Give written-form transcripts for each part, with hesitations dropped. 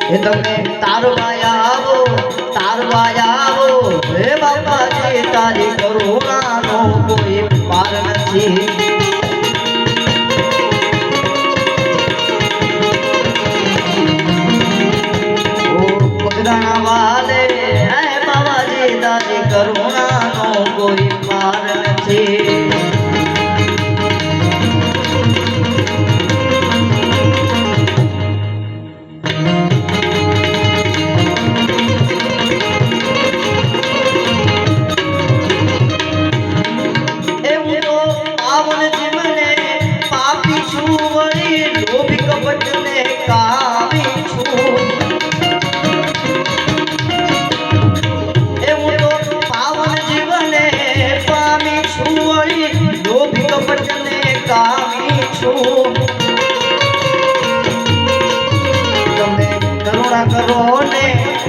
એ તમે તારવા આવો હે બાપાજી તારી કરુણાનો કોઈ પાર નથી વાલે હે બાબાજી તારી કરુણાનો કોઈ પાર નથી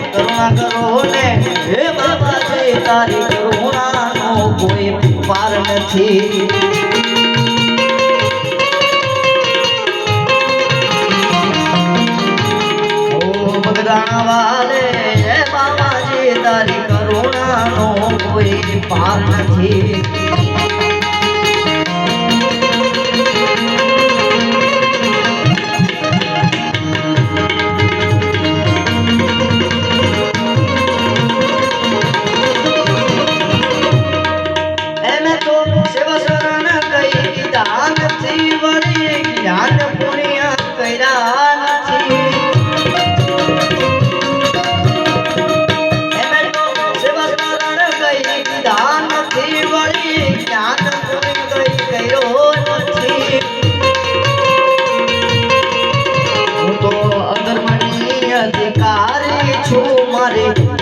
કરુણા કરો ને હે બાબાજી તારી કરુણાનો કોઈ પાર નથી ઓ બગદાણા વાલે હે બાબાજી તારી કરુણાનો કોઈ પાર નથી અધિકારી છું મારે